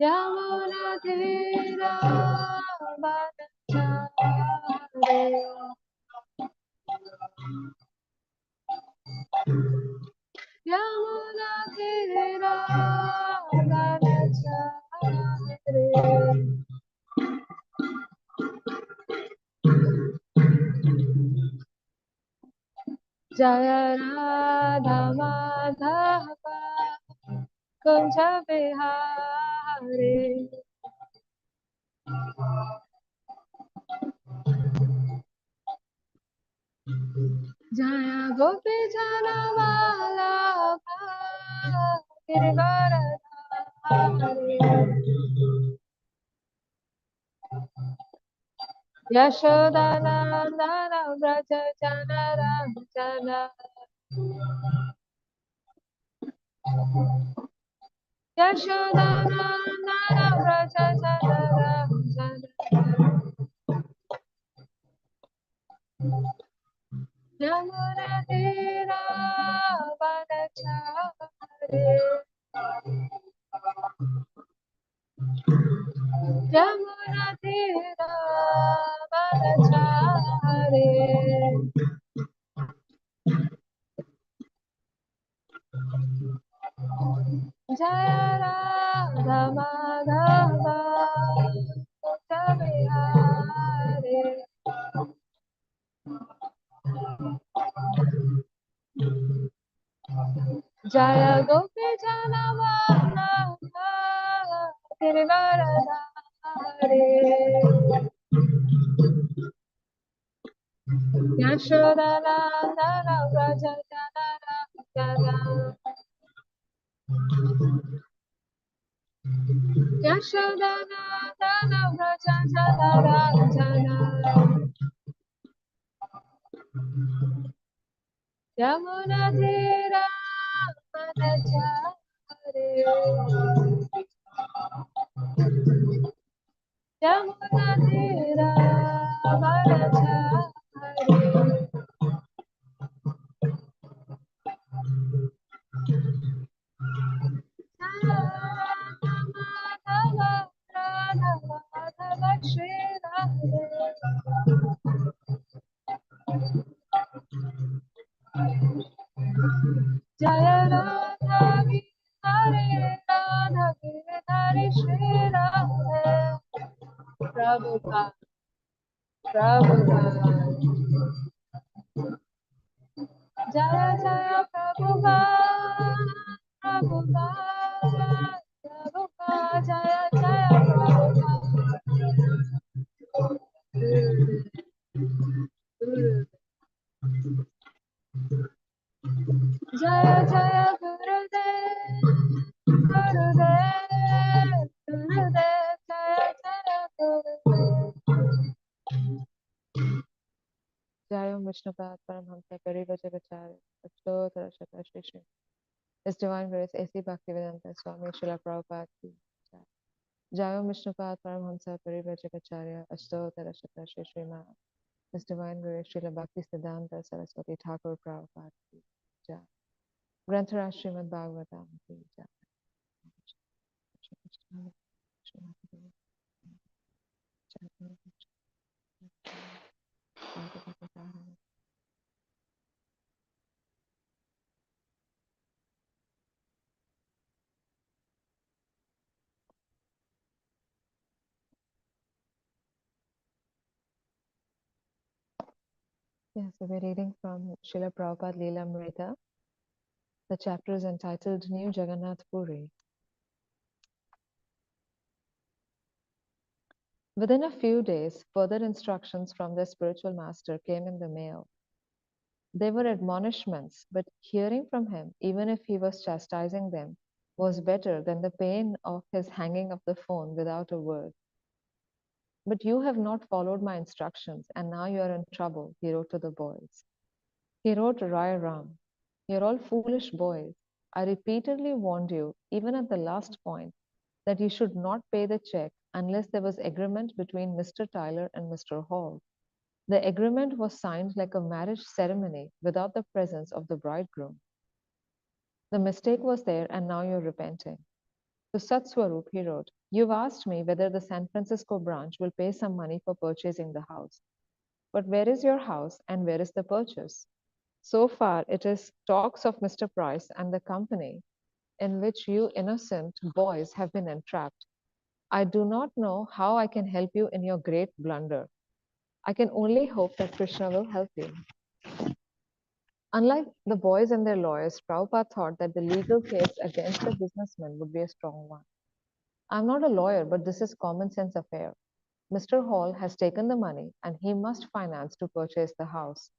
Yamuna Tira Vanachare Yamuna Tira Vanachare Jaya Radha Madhava Kunja Vihare Jaya Gopi Janavala Girivaradhari Yashodanandana Vraja Jana Yashodanandana Vraja Jana Yamuna Tira Vanachare Yamuna Tira Vanachare Jaya Radha Madhava Kunja Vihare Jaya Gopi Janavana Girivaradhari Yashodanandana Vraja Jana Yashodanandana Vraja Jana Yamuna Tira Vanachare Yamuna Tira Vanachare Jaya Radha Hare Radha Hare Shri Radha Prabhupada Prabhupada Jaya Jaya Prabhupada Prabhupada Prabhupada Jaya Jaya Prabhupada Jaya Jaya Gurudev Gurudev Gurudev Jaya Jaya Gurudev Jaya Vishnupad Paramhamsa Parivajagacharya Ashtottara Shata Shri Shri His Divine Grace A.C. Bhaktivedanta Swami Srila Prabhupada Ki Jai. Jaya Vishnupad Paramhamsa Parivajagacharya Ashtottara Shata Shri Shri His Divine Grace Srila Bhakti Siddhanta Saraswati Thakur Prabhupada Ki Jai. Granthara Srimad Bhagavatam Ki Jai. Yes, so we're reading from Srila Prabhupada Leela Amrita. The chapter is entitled New Jagannath Puri. Within a few days, further instructions from their spiritual master came in the mail. They were admonishments, but hearing from him, even if he was chastising them, was better than the pain of his hanging up the phone without a word. But you have not followed my instructions, and now you are in trouble, he wrote to the boys. He wrote Rai Ram, you're all foolish boys. I repeatedly warned you, even at the last point, that you should not pay the check unless there was agreement between Mr. Tyler and Mr. Hall. The agreement was signed like a marriage ceremony without the presence of the bridegroom. The mistake was there, and now you're repenting. To Satswarup, he wrote, "You've asked me whether the San Francisco branch will pay some money for purchasing the house. But where is your house and where is the purchase? So far, it is talks of Mr. Price and the company in which you innocent boys have been entrapped. I do not know how I can help you in your great blunder. I can only hope that Krishna will help you." Unlike the boys and their lawyers, Prabhupada thought that the legal case against the businessman would be a strong one. "I'm not a lawyer, but this is common sense affair. Mr. Hall has taken the money and he must finance to purchase the house.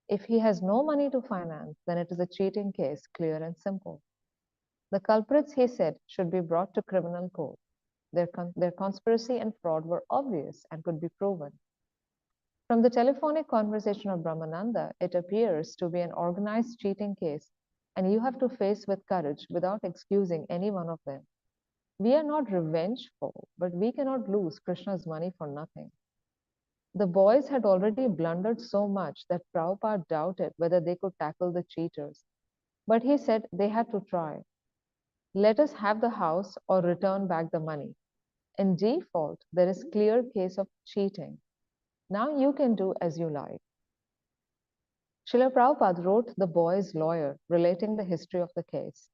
If he has no money to finance, then it is a cheating case, clear and simple. The culprits, he said, should be brought to criminal court. Their conspiracy and fraud were obvious and could be proven. From the telephonic conversation of Brahmananda, it appears to be an organized cheating case, and you have to face with courage without excusing any one of them. We are not revengeful, but we cannot lose Krishna's money for nothing." The boys had already blundered so much that Prabhupada doubted whether they could tackle the cheaters. But he said they had to try. "Let us have the house or return back the money. In default, there is clear case of cheating. Now you can do as you like." Srila Prabhupada wrote the boy's lawyer relating the history of the case.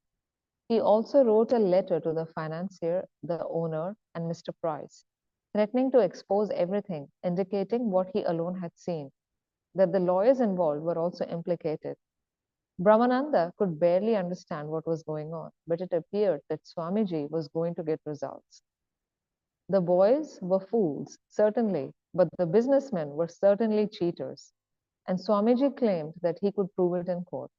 He also wrote a letter to the financier, the owner, and Mr. Price, threatening to expose everything, indicating what he alone had seen, that the lawyers involved were also implicated. Brahmananda could barely understand what was going on, but it appeared that Swamiji was going to get results. The boys were fools, certainly, but the businessmen were certainly cheaters, and Swamiji claimed that he could prove it in court.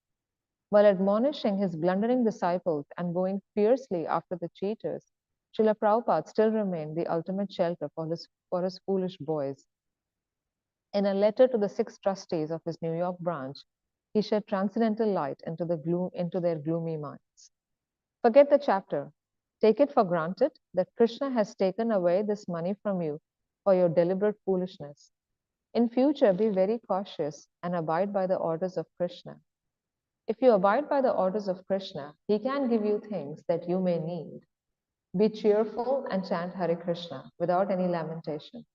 While admonishing his blundering disciples and going fiercely after the cheaters, Srila Prabhupada still remained the ultimate shelter for his foolish boys. In a letter to the 6 trustees of his New York branch, he shed transcendental light into their gloomy minds. Forget the chapter. Take it for granted that Krishna has taken away this money from you for your deliberate foolishness. In future, be very cautious and abide by the orders of Krishna. If you abide by the orders of Krishna, he can give you things that you may need. Be cheerful and chant Hare Krishna without any lamentation.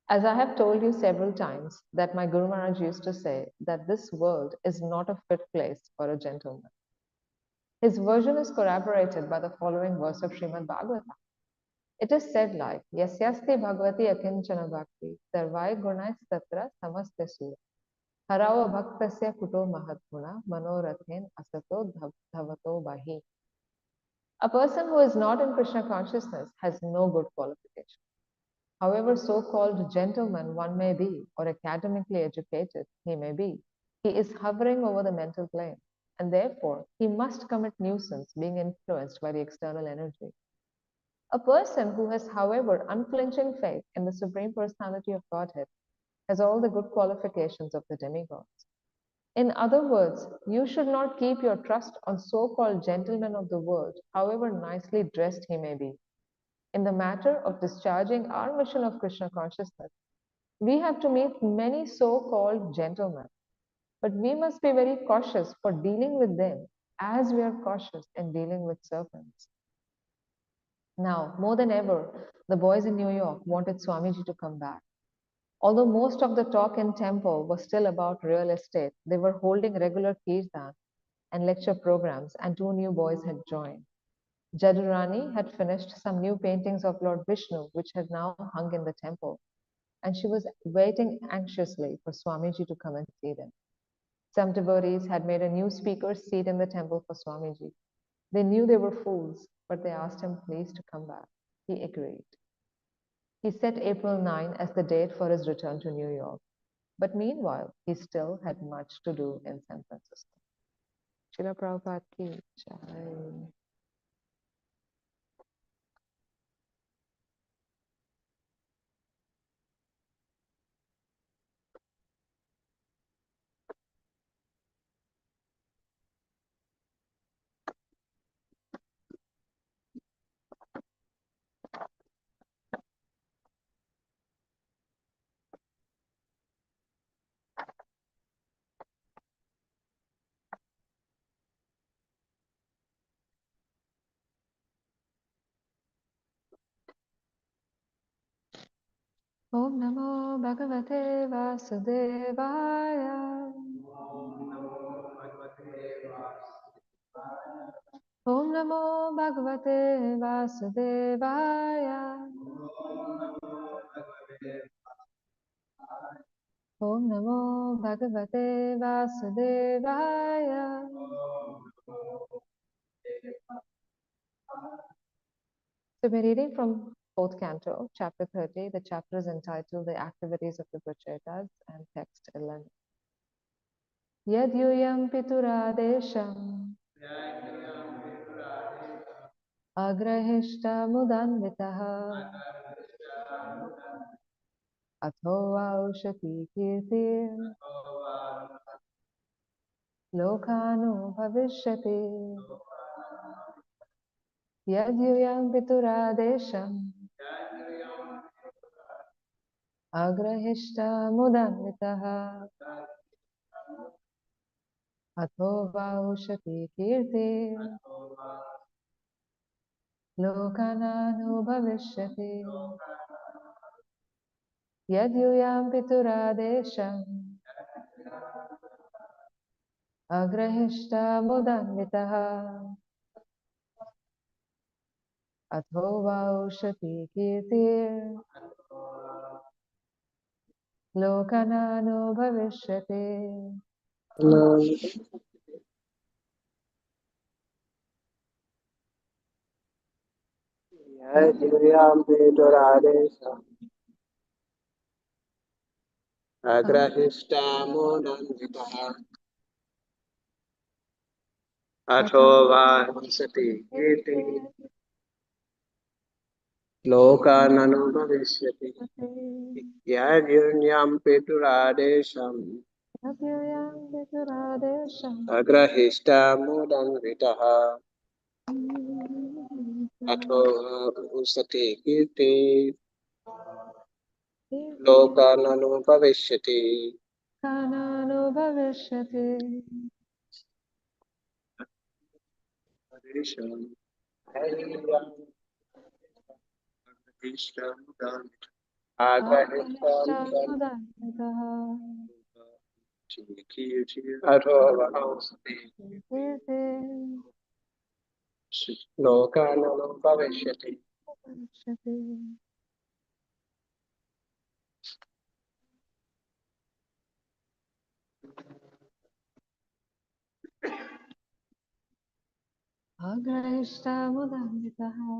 As I have told you several times, that my Guru Maharaj used to say that this world is not a fit place for a gentleman. His version is corroborated by the following verse of Srimad Bhagavatam. It is said like, "Yasyasti Bhagavati akinchana bhakti, sarvai gunais tatra samaste sura. Harava bhaktasya kuto mahatguna, manorathen asato dhavato bahi." A person who is not in Krishna consciousness has no good qualification. However so-called gentleman one may be, or academically educated he may be, he is hovering over the mental plane, and therefore he must commit nuisance being influenced by the external energy. A person who has, however, unflinching faith in the Supreme Personality of Godhead has all the good qualifications of the demigods. In other words, you should not keep your trust on so-called gentlemen of the world, however nicely dressed he may be. In the matter of discharging our mission of Krishna consciousness, we have to meet many so-called gentlemen, but we must be very cautious for dealing with them as we are cautious in dealing with serpents. Now, more than ever, the boys in New York wanted Swamiji to come back. Although most of the talk in temple was still about real estate, they were holding regular kirtan and lecture programs, and 2 new boys had joined. Jadurani had finished some new paintings of Lord Vishnu, which had now hung in the temple, and she was waiting anxiously for Swamiji to come and see them. Some devotees had made a new speaker's seat in the temple for Swamiji. They knew they were fools, but they asked him please to come back. He agreed. He set April 9 as the date for his return to New York. But meanwhile, he still had much to do in San Francisco. Srila Prabhupada ki jai. Om Namo Bhagavate Vasudevaya. Om Namo Bhagavate Vasudevaya. Om Namo Bhagavate Vasudevaya. So we're reading from fourth canto, chapter 30. The chapter is entitled The Activities of the Prachetas, and text 11. Yad yuyam pituradesham agrahishta mudanvitaha atho aushati kirtir lokanu bhavishyati. Yad yuyam pituradesham agrahishta mudanvitaha atho aushati kirtir lokananu bhavishyati. Yad yuyam pituradesham agrahishta mudanvitaha atho vaushati kirtir lokananu bhavishyati. Agrahishtamonanditaha atho vahisati iti lokananu bhavishyati. Yadyunyam pituradesham agrahishtamonanditaha atho vahisati iti lokananu bhavishyati. Kananu bhavishyati. Lokananu bhavishyati. Agrahishtamudanditaha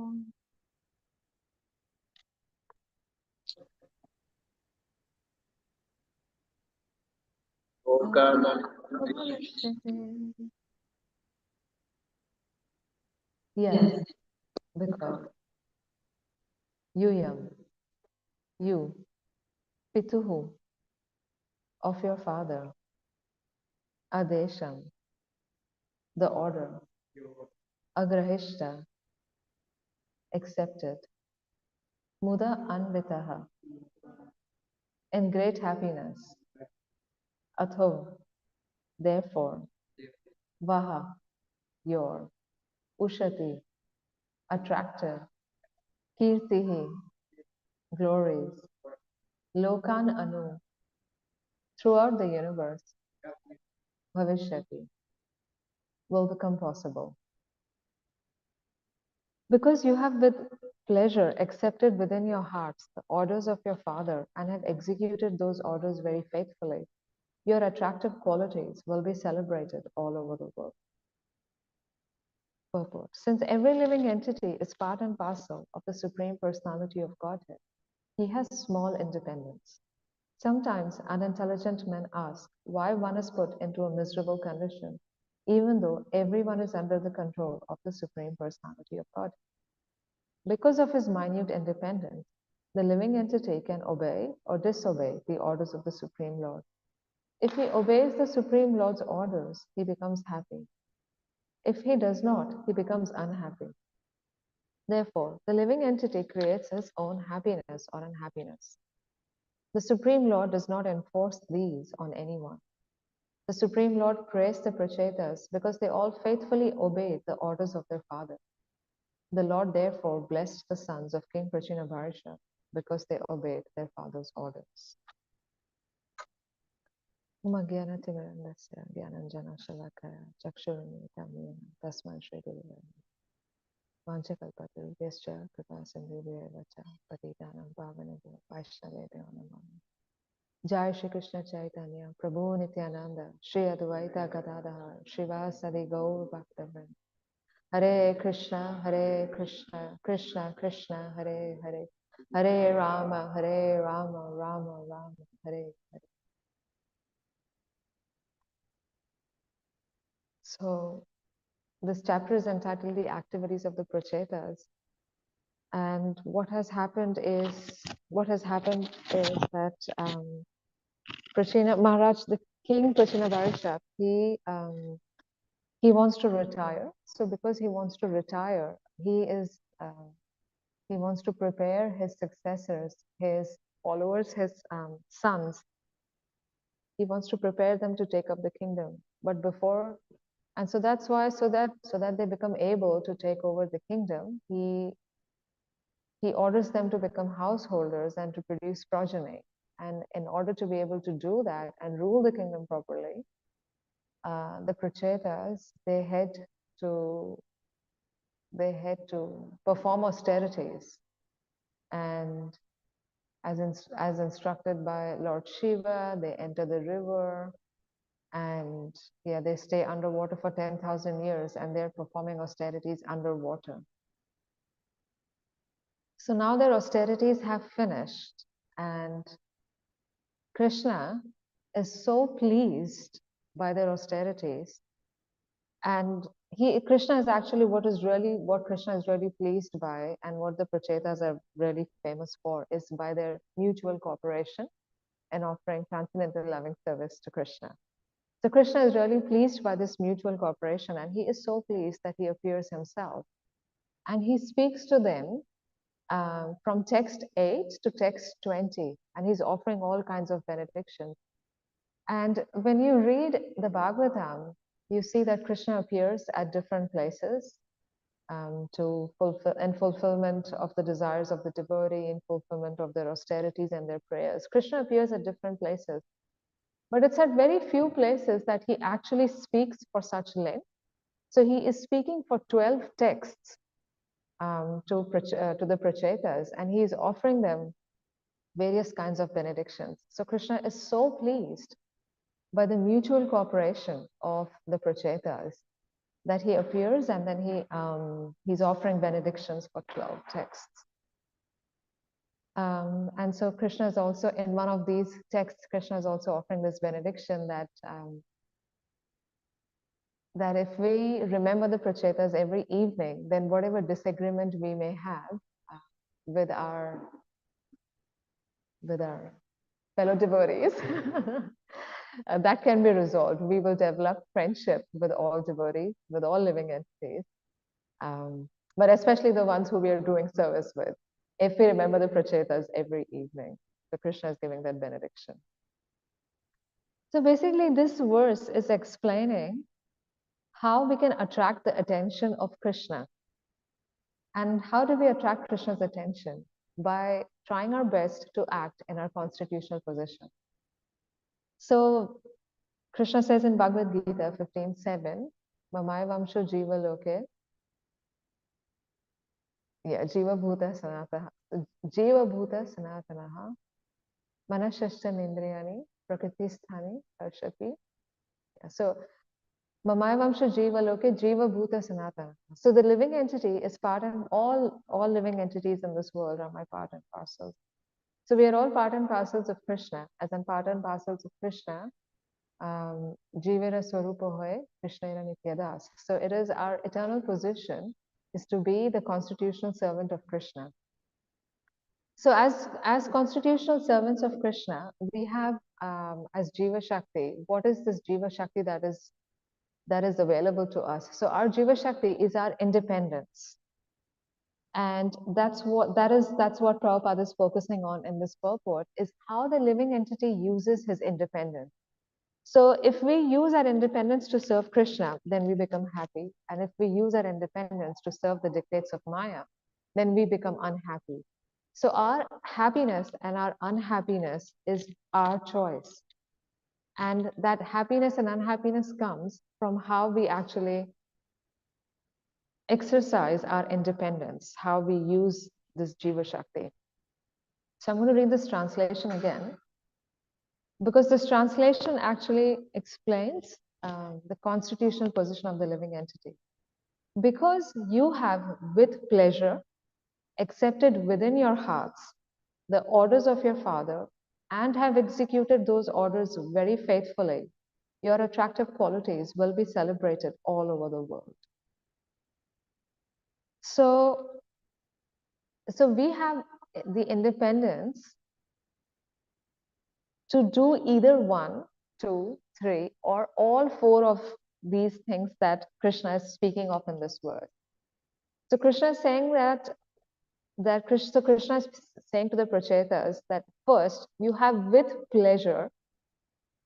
Lokananu bhavishyati. Yes, because yuyam, you, pituhu, of your father, adesham, the order, agrahishta, accepted, muda anvitaha, in great happiness, atho, therefore, vaha, your, ushati, attractive, kirtihi, glories, lokan anu, throughout the universe, bhavishyati, will become possible. Because you have with pleasure accepted within your hearts the orders of your father and have executed those orders very faithfully, your attractive qualities will be celebrated all over the world. Purport. Since every living entity is part and parcel of the Supreme Personality of Godhead, he has small independence. Sometimes unintelligent men ask why one is put into a miserable condition, even though everyone is under the control of the Supreme Personality of God. Because of his minute independence, the living entity can obey or disobey the orders of the Supreme Lord. If he obeys the Supreme Lord's orders, he becomes happy. If he does not, he becomes unhappy. Therefore, the living entity creates his own happiness or unhappiness. The Supreme Lord does not enforce these on anyone. The Supreme Lord praised the Prachetas because they all faithfully obeyed the orders of their father. The Lord therefore blessed the sons of King Prachinabharisha because they obeyed their father's orders. Umagyanatimirandasya Gyananjana Shalakaya Chakshurunmitam Yena Tasman Shri Guru Vanchakalpatarubhyascha Kripasindhubhyeva Patitanam Pavanabhyo Vaishnavebhyo Namo. Jai Shri Krishna Chaitanya Prabhu Nityananda Shri Advaita Gadadhar Srivasadi Gaur Bhaktavrind. Hare Krishna Krishna Krishna Hare Hare Hare Rama Rama Rama Hare Hare. So this chapter is entitled The Activities of the Prachetas. And what has happened is that Prachina Maharaj, the king Prachina Varsha, he wants to retire. So because he wants to retire, he wants to prepare his successors, his followers, his sons. He wants to prepare them to take up the kingdom. But before, and so that's why, so that they become able to take over the kingdom, he orders them to become householders and to produce progeny. And in order to be able to do that and rule the kingdom properly, the Prachetas, they head to perform austerities, and as instructed by Lord Shiva, they enter the river, and they stay underwater for 10,000 years, and they're performing austerities underwater. So now their austerities have finished, and Krishna is so pleased by their austerities, and Krishna is actually what Krishna is really pleased by, and what the Prachetas are really famous for, is by their mutual cooperation and offering transcendental loving service to Krishna. So Krishna is really pleased by this mutual cooperation, and he is so pleased that he appears himself, and he speaks to them from text 8 to text 20, and he's offering all kinds of benedictions. And when you read the Bhagavatam, you see that Krishna appears at different places in fulfillment of the desires of the devotee, in fulfillment of their austerities and their prayers. Krishna appears at different places, but it's at very few places that he actually speaks for such length. So he is speaking for 12 texts to the Prachetas, and he is offering them various kinds of benedictions. So Krishna is so pleased by the mutual cooperation of the Prachetas that he appears, and then he's offering benedictions for 12 texts. And so Krishna is also, in one of these texts, Krishna is also offering this benediction that that if we remember the Prachetas every evening, then whatever disagreement we may have with our fellow devotees, that can be resolved. We will develop friendship with all devotees, with all living entities, but especially the ones who we are doing service with, if we remember the Prachetas every evening. So Krishna is giving that benediction. So basically, this verse is explaining how we can attract the attention of Krishna. And how do we attract Krishna's attention? By trying our best to act in our constitutional position. So Krishna says in Bhagavad Gita 15:7, Mamai Vamsho Jiva Loke, Jiva Bhuta Sanatanaha, Manashashta Nindriyani, Prakriti Sthani, Harshati. So Mamai Vamsha Jiva Loke, Jiva Bhuta Sanatana. So the living entity is part and all living entities in this world are my part and parcels. So we are all part and parcels of Krishna. As in part and parcels of Krishna, Jivera Swarupa Hoy, Krishnera Nityadas. So it is our eternal position is to be the constitutional servant of Krishna. So as constitutional servants of Krishna, we have as Jiva Shakti, what is this Jiva Shakti that is available to us? So our Jiva Shakti is our independence. And that's what Prabhupada is focusing on in this purport, is how the living entity uses his independence. So if we use our independence to serve Krishna, then we become happy. And if we use our independence to serve the dictates of Maya, then we become unhappy. So our happiness and our unhappiness is our choice. And that happiness and unhappiness comes from how we actually exercise our independence, how we use this Jiva Shakti. So I'm going to read this translation again, because this translation actually explains the constitutional position of the living entity. Because you have with pleasure accepted within your hearts the orders of your father and have executed those orders very faithfully, your attractive qualities will be celebrated all over the world. So we have the independence to do either one, two, three, or all four of these things that Krishna is speaking of in this verse. So Krishna is saying Krishna is saying to the Prachetas that first, you have with pleasure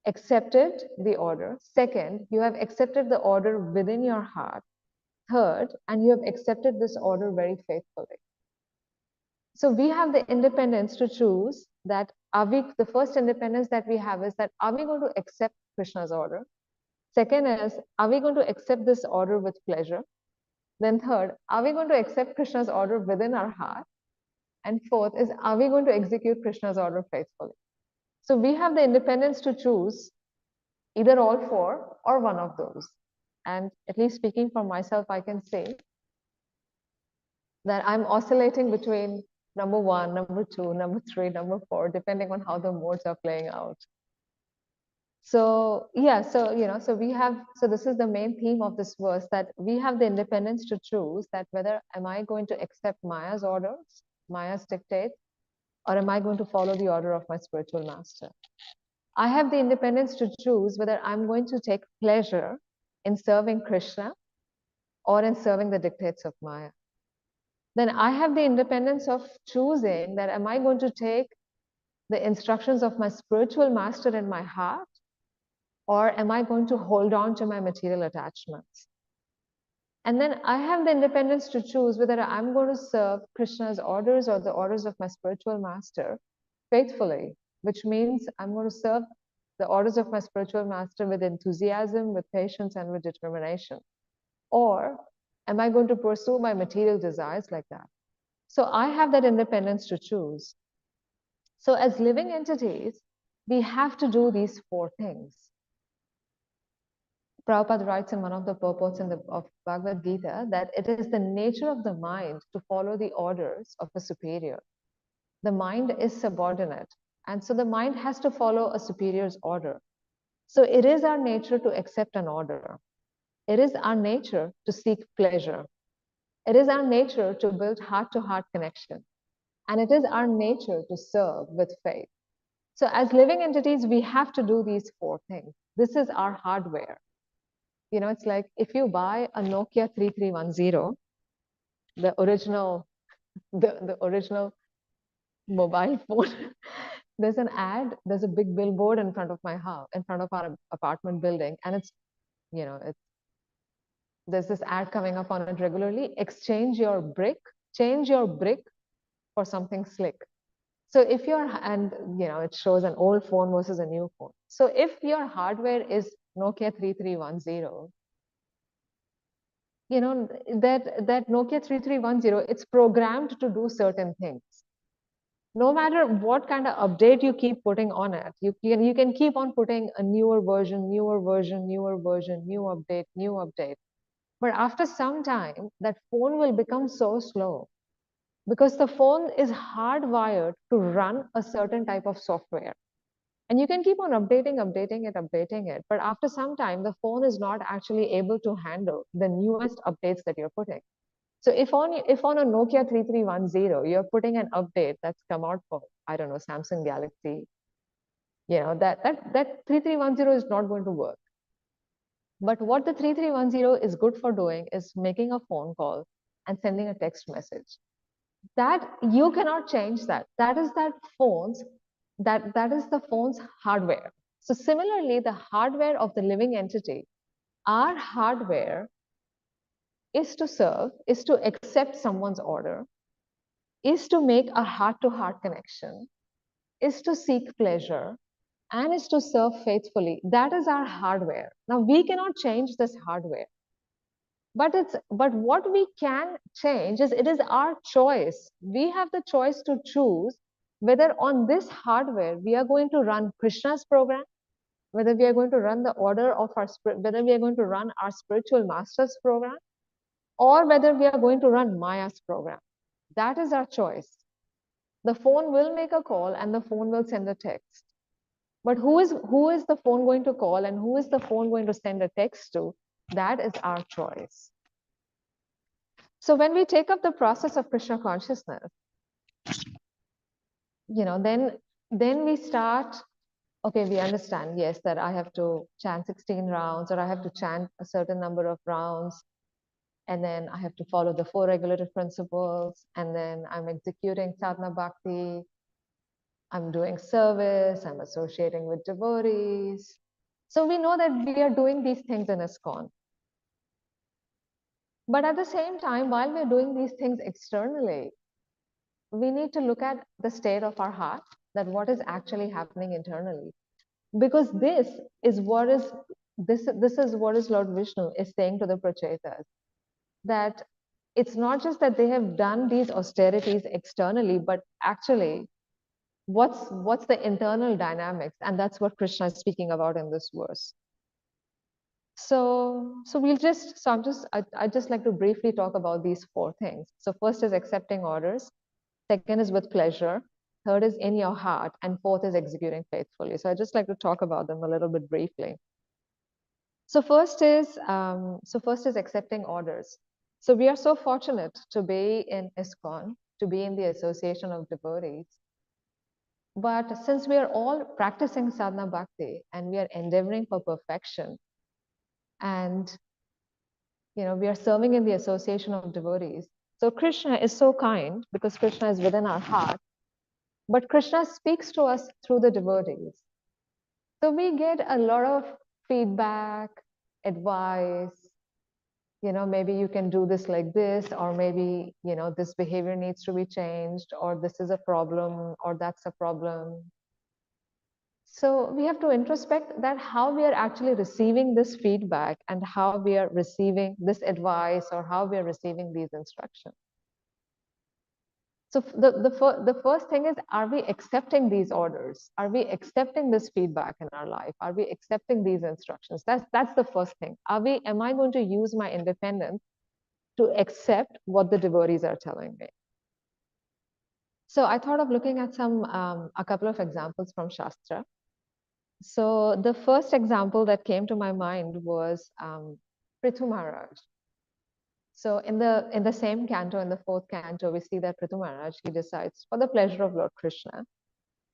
accepted the order. Second, you have accepted the order within your heart. Third, and you have accepted this order very faithfully. So we have the independence to choose that the first independence that we have is that are we going to accept Krishna's order? Second is, are we going to accept this order with pleasure? Then third, are we going to accept Krishna's order within our heart? And fourth is, are we going to execute Krishna's order faithfully? So we have the independence to choose either all four or one of those. And at least speaking for myself, I can say that I'm oscillating between number one, number two, number three, number four, depending on how the modes are playing out. So yeah, so so this is the main theme of this verse, that we have the independence to choose that whether am I going to accept Maya's orders, Maya's dictates, or am I going to follow the order of my spiritual master? I have the independence to choose whether I'm going to take pleasure in serving Krishna or in serving the dictates of Maya. Then I have the independence of choosing that am I going to take the instructions of my spiritual master in my heart, or am I going to hold on to my material attachments? And then I have the independence to choose whether I'm going to serve Krishna's orders or the orders of my spiritual master faithfully, which means I'm going to serve the orders of my spiritual master with enthusiasm, with patience, and with determination. Or am I going to pursue my material desires like that? So I have that independence to choose. So as living entities, we have to do these four things. Prabhupada writes in one of the purports of Bhagavad Gita that it is the nature of the mind to follow the orders of a superior. The mind is subordinate, and so the mind has to follow a superior's order. So it is our nature to accept an order. It is our nature to seek pleasure. It is our nature to build heart-to-heart connection. And it is our nature to serve with faith. So as living entities, we have to do these four things. This is our hardware. You know, it's like if you buy a Nokia 3310, the original mobile phone, there's an ad, there's a big billboard in front of my house, in front of our apartment building, and there's this ad coming up on it regularly. Change your brick for something slick. So if it shows an old phone versus a new phone. So if your hardware is Nokia 3310, that Nokia 3310, it's programmed to do certain things. No matter what kind of update you keep putting on it, you can keep on putting a newer version, new update, new update. But after some time, that phone will become so slow because the phone is hardwired to run a certain type of software. And you can keep on updating it. But after some time, the phone is not actually able to handle the newest updates that you're putting. So if on a Nokia 3310, you're putting an update that's come out for, I don't know, Samsung Galaxy, that 3310 is not going to work. But what the 3310 is good for doing is making a phone call and sending a text message. That you cannot change that. That is the phone's hardware. So similarly, the hardware of the living entity, our hardware is to serve, is to accept someone's order, is to make a heart-to-heart connection, is to seek pleasure, and is to serve faithfully. That is our hardware. Now we cannot change this hardware, but what we can change is it is our choice. We have the choice to choose whether on this hardware we are going to run Krishna's program, whether we are going to run the order of our spirit, whether we are going to run our spiritual master's program, or whether we are going to run Maya's program. That is our choice. The phone will make a call and the phone will send a text. But who is the phone going to call and who is the phone going to send a text to? That is our choice. So when we take up the process of Krishna consciousness, then we start, okay, we understand, yes, that I have to chant 16 rounds, or I have to chant a certain number of rounds, and then I have to follow the 4 regulative principles, and then I'm executing sadhana bhakti, I'm doing service, I'm associating with devotees. So we know that we are doing these things in ISKCON. But at the same time, while we're doing these things externally, we need to look at the state of our heart, that what is actually happening internally. Because this is what is Lord Vishnu is saying to the Prachetas, that it's not just that they have done these austerities externally, but actually what's the internal dynamics, and that's what Krishna is speaking about in this verse. I just like to briefly talk about these 4 things. So first is accepting orders, second is with pleasure, third is in your heart, and fourth is executing faithfully. So I just like to talk about them a little bit briefly. So first is accepting orders. So we are so fortunate to be in ISKCON, to be in the association of devotees. But since we are all practicing sadhana bhakti and we are endeavoring for perfection, and we are serving in the association of devotees, so Krishna is so kind because Krishna is within our heart, but Krishna speaks to us through the devotees. So we get a lot of feedback, advice, maybe you can do this like this, or maybe, this behavior needs to be changed, or this is a problem, or that's a problem. So we have to introspect that how we are actually receiving this feedback and how we are receiving this advice or how we are receiving these instructions. So the first thing is, are we accepting these orders? Are we accepting this feedback in our life? Are we accepting these instructions? That's the first thing. Am I going to use my independence to accept what the devotees are telling me? So I thought of looking at a couple of examples from Shastra. So the first example that came to my mind was Prithu Maharaj. So in the same canto, in the 4th canto, we see that Prithu Maharaj, he decides, for the pleasure of Lord Krishna,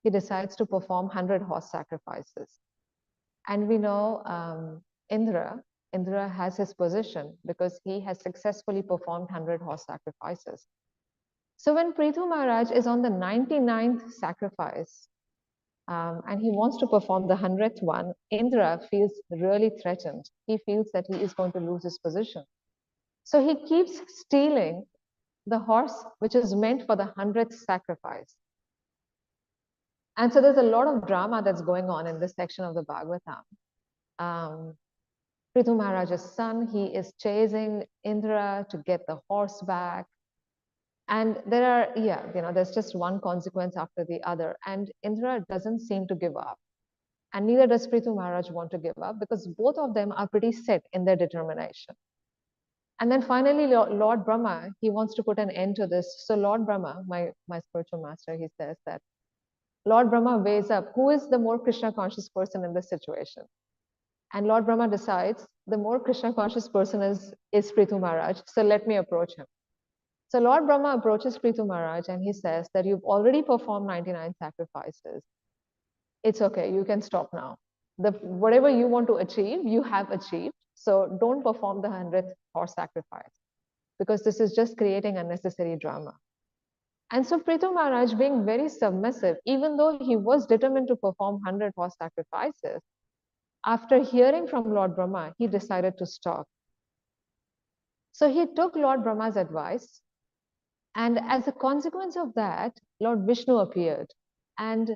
he decides to perform 100 horse sacrifices. And we know Indra has his position because he has successfully performed 100 horse sacrifices. So when Prithu Maharaj is on the 99th sacrifice, and he wants to perform the 100th one, Indra feels really threatened. He feels that he is going to lose his position. So he keeps stealing the horse which is meant for the 100th sacrifice. And so there's a lot of drama that's going on in this section of the Bhagavatam. Prithu Maharaj's son, he is chasing Indra to get the horse back. And there's just one consequence after the other. And Indra doesn't seem to give up. And neither does Prithu Maharaj want to give up, because both of them are pretty set in their determination. And then finally, Lord Brahma, he wants to put an end to this. So Lord Brahma, my spiritual master, he says that Lord Brahma weighs up who is the more Krishna conscious person in this situation. And Lord Brahma decides the more Krishna conscious person is Prithu Maharaj. So let me approach him. So Lord Brahma approaches Prithu Maharaj and he says that you've already performed 99 sacrifices. It's okay, you can stop now. Whatever you want to achieve, you have achieved. So don't perform the 100th horse sacrifice, because this is just creating unnecessary drama. And so Prithu Maharaj, being very submissive, even though he was determined to perform 100 horse sacrifices, after hearing from Lord Brahma, he decided to stop. So he took Lord Brahma's advice And as a consequence of that, Lord Vishnu appeared. And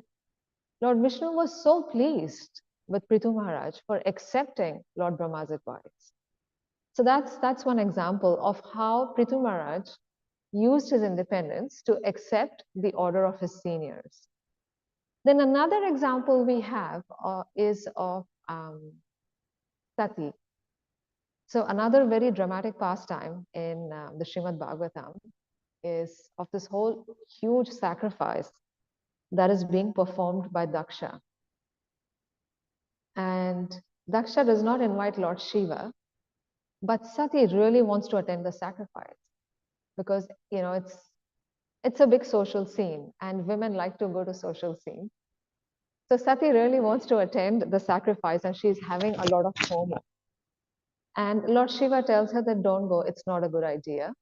Lord Vishnu was so pleased with Prithu Maharaj for accepting Lord Brahma's advice. So that's one example of how Prithu Maharaj used his independence to accept the order of his seniors. Then another example we have is of Sati. So another very dramatic pastime in the Srimad Bhagavatam is of this whole huge sacrifice that is being performed by Daksha. And Daksha does not invite Lord Shiva, but Sati really wants to attend the sacrifice because it's a big social scene and women like to go to social scenes. So Sati really wants to attend the sacrifice and she's having a lot of FOMO. And Lord Shiva tells her that don't go, it's not a good idea.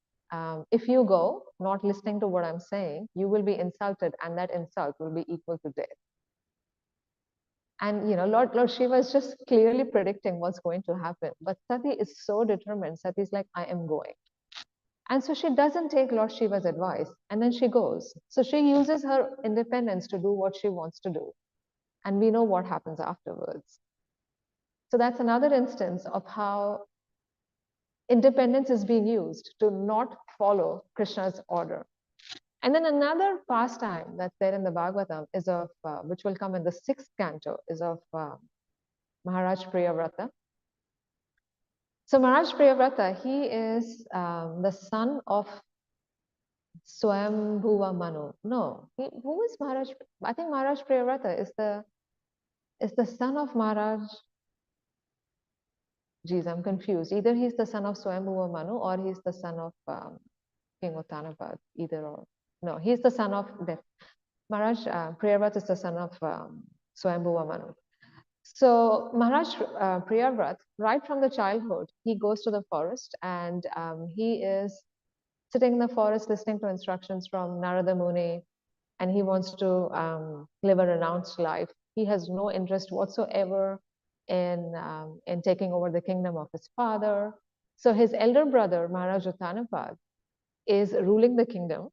If you go, not listening to what I'm saying, you will be insulted, and that insult will be equal to death. And Lord Shiva is just clearly predicting what's going to happen. But Sati is so determined. Sati is like, I am going. And so she doesn't take Lord Shiva's advice, and then she goes. So she uses her independence to do what she wants to do. And we know what happens afterwards. So that's another instance of how independence is being used to not follow Krishna's order. And then another pastime that's there in the Bhagavatam is of, which will come in the sixth canto, is of Maharaj Priyavrata. So Maharaj Priyavrata, he is the son of Swayambhuva Manu. No, who is Maharaj? I think Maharaj Priyavrata is the son of Maharaj. Geez, I'm confused. Either he's the son of Swayambhuva Manu or he's the son of King Uttanapad, either or. No, he's the son of Maharaj Priyavrat is the son of Swayambhuva Manu. So Maharaj Priyavrat, right from the childhood, he goes to the forest and he is sitting in the forest listening to instructions from Narada Muni, and he wants to live a renounced life. He has no interest whatsoever in taking over the kingdom of his father. So his elder brother, Maharaj Uttanapad, is ruling the kingdom.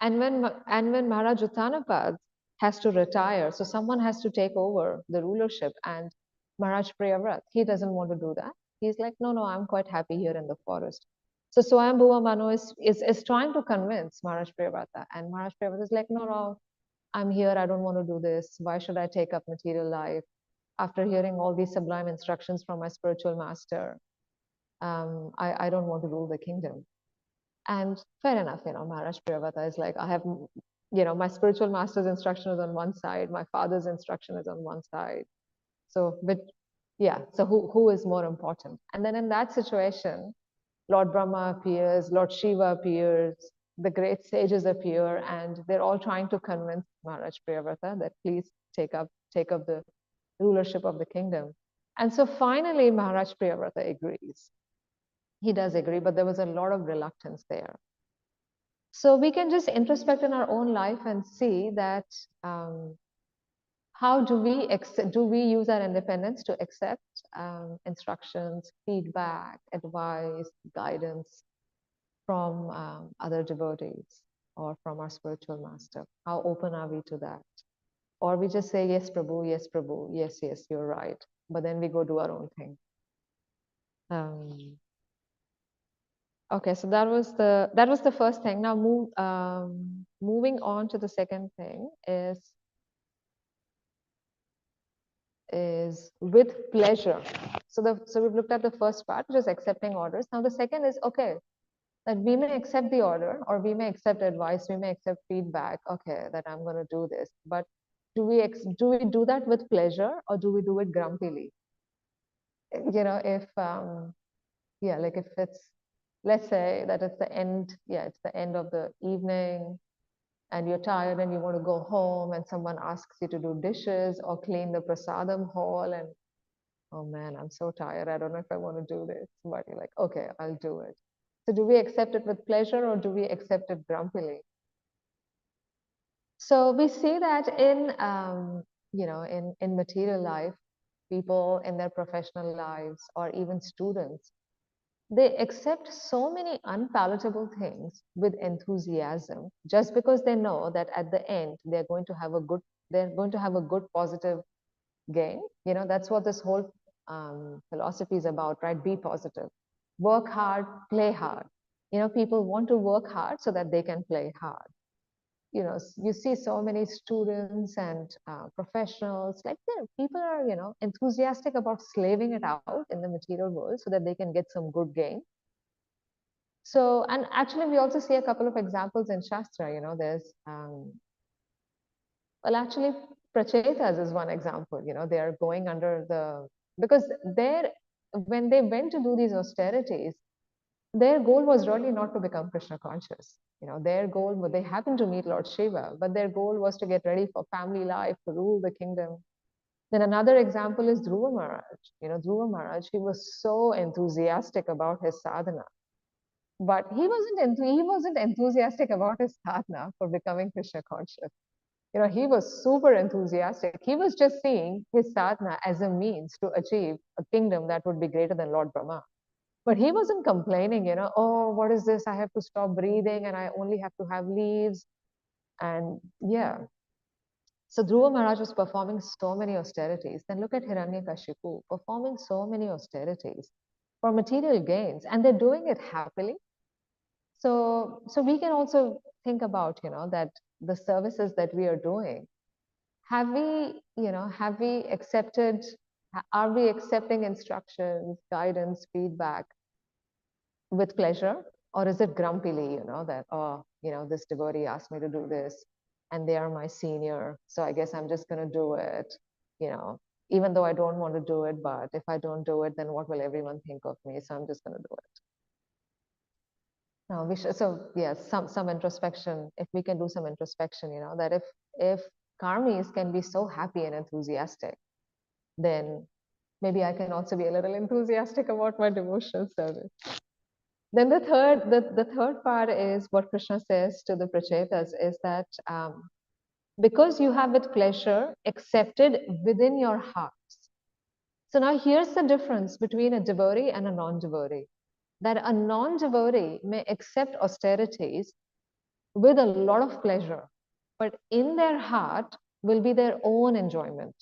And when Maharaj Uttanapad has to retire, so someone has to take over the rulership, and Maharaj Priyavrat, he doesn't want to do that. He's like, no, I'm quite happy here in the forest. So Swayambhuva Manu is trying to convince Maharaj Priyavrata, and Maharaj Priyavrata is like, no, I'm here, I don't want to do this. Why should I take up material life? After hearing all these sublime instructions from my spiritual master, I don't want to rule the kingdom. And fair enough, Maharaj Priyavrata is like, I have, my spiritual master's instruction is on one side, my father's instruction is on one side. So, but yeah, so who is more important? And then in that situation, Lord Brahma appears, Lord Shiva appears, the great sages appear, and they're all trying to convince Maharaj Priyavrata that please take up the rulership of the kingdom. And so finally, Maharaj Priyavrata agrees. He does agree, but there was a lot of reluctance there. So we can just introspect in our own life and see that how do we use our independence to accept instructions, feedback, advice, guidance from other devotees or from our spiritual master? How open are we to that? Or we just say, yes, Prabhu, yes, you're right. But then we go do our own thing. Okay, so that was the first thing. Now moving on to the second thing is with pleasure. So we've looked at the first part, which is accepting orders. Now the second is, okay, that we may accept the order or we may accept advice, we may accept feedback, okay, that I'm going to do this. But do we do that with pleasure or do we do it grumpily? If like if it's, let's say that it's the end of the evening and you're tired and you want to go home and someone asks you to do dishes or clean the prasadam hall, and oh man, I'm so tired, I don't know if I want to do this, but you're like, okay, I'll do it. So do we accept it with pleasure or do we accept it grumpily? So we see that in material life, people in their professional lives or even students, they accept so many unpalatable things with enthusiasm just because they know that at the end they're going to have a good positive gain. That's what this whole philosophy is about, right? Be positive, work hard, play hard. People want to work hard so that they can play hard. You see so many students and professionals, like people are enthusiastic about slaving it out in the material world so that they can get some good gain. So, and actually we also see a couple of examples in Shastra. There's well, actually, Prachetas is one example. They are going under because when they went to do these austerities, their goal was really not to become Krishna conscious. Their goal, they happened to meet Lord Shiva, but their goal was to get ready for family life, to rule the kingdom. Then another example is Dhruva Maharaj. Dhruva Maharaj, he was so enthusiastic about his sadhana, but he wasn't enthusiastic about his sadhana for becoming Krishna conscious. He was super enthusiastic. He was just seeing his sadhana as a means to achieve a kingdom that would be greater than Lord Brahma. But he wasn't complaining, oh, what is this? I have to stop breathing and I only have to have leaves. And yeah. So Dhruva Maharaj was performing so many austerities. Then look at Hiranyakashipu performing so many austerities for material gains, and they're doing it happily. So we can also think about, that the services that we are doing, have we accepted, are we accepting instructions, guidance, feedback with pleasure? Or is it grumpily, that, oh, this devotee asked me to do this and they are my senior, so I guess I'm just going to do it, you know, even though I don't want to do it, but if I don't do it, then what will everyone think of me? So I'm just going to do it. No, we should, so yes, some introspection, if we can do some introspection, that if karmis can be so happy and enthusiastic, then maybe I can also be a little enthusiastic about my devotional service. Then the third part is what Krishna says to the Prachetas is that because you have with pleasure accepted within your hearts. So now here's the difference between a devotee and a non-devotee. That a non-devotee may accept austerities with a lot of pleasure, but in their heart will be their own enjoyment.